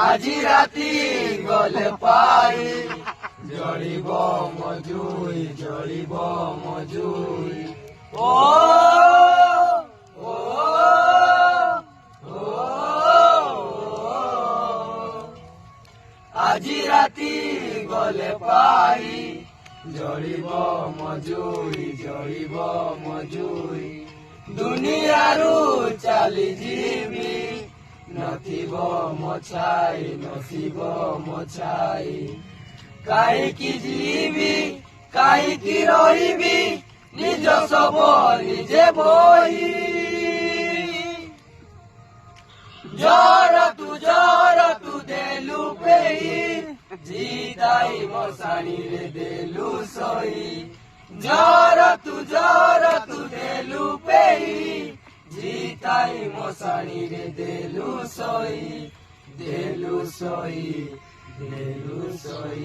আজি রাতি গলে পাই জড়িব মজুই জড়িব মজুই ও ও ও আজি রাতি গলে পাই জড়িব মজুই জড়িব মজুই দুনিয়ারু চালি ଯିବି নথিব মছাই নথিব মছাই কাহিকি ଯିବି কাহিকি রহিবি নিজ সব নিজে বহি জর তু দেলু পেহি জিতাই মশাণীরে দেলু সই জর তু দেলু পেহি জিতাই মশাণীরে দেলু সই দেলু সই দেলু সই।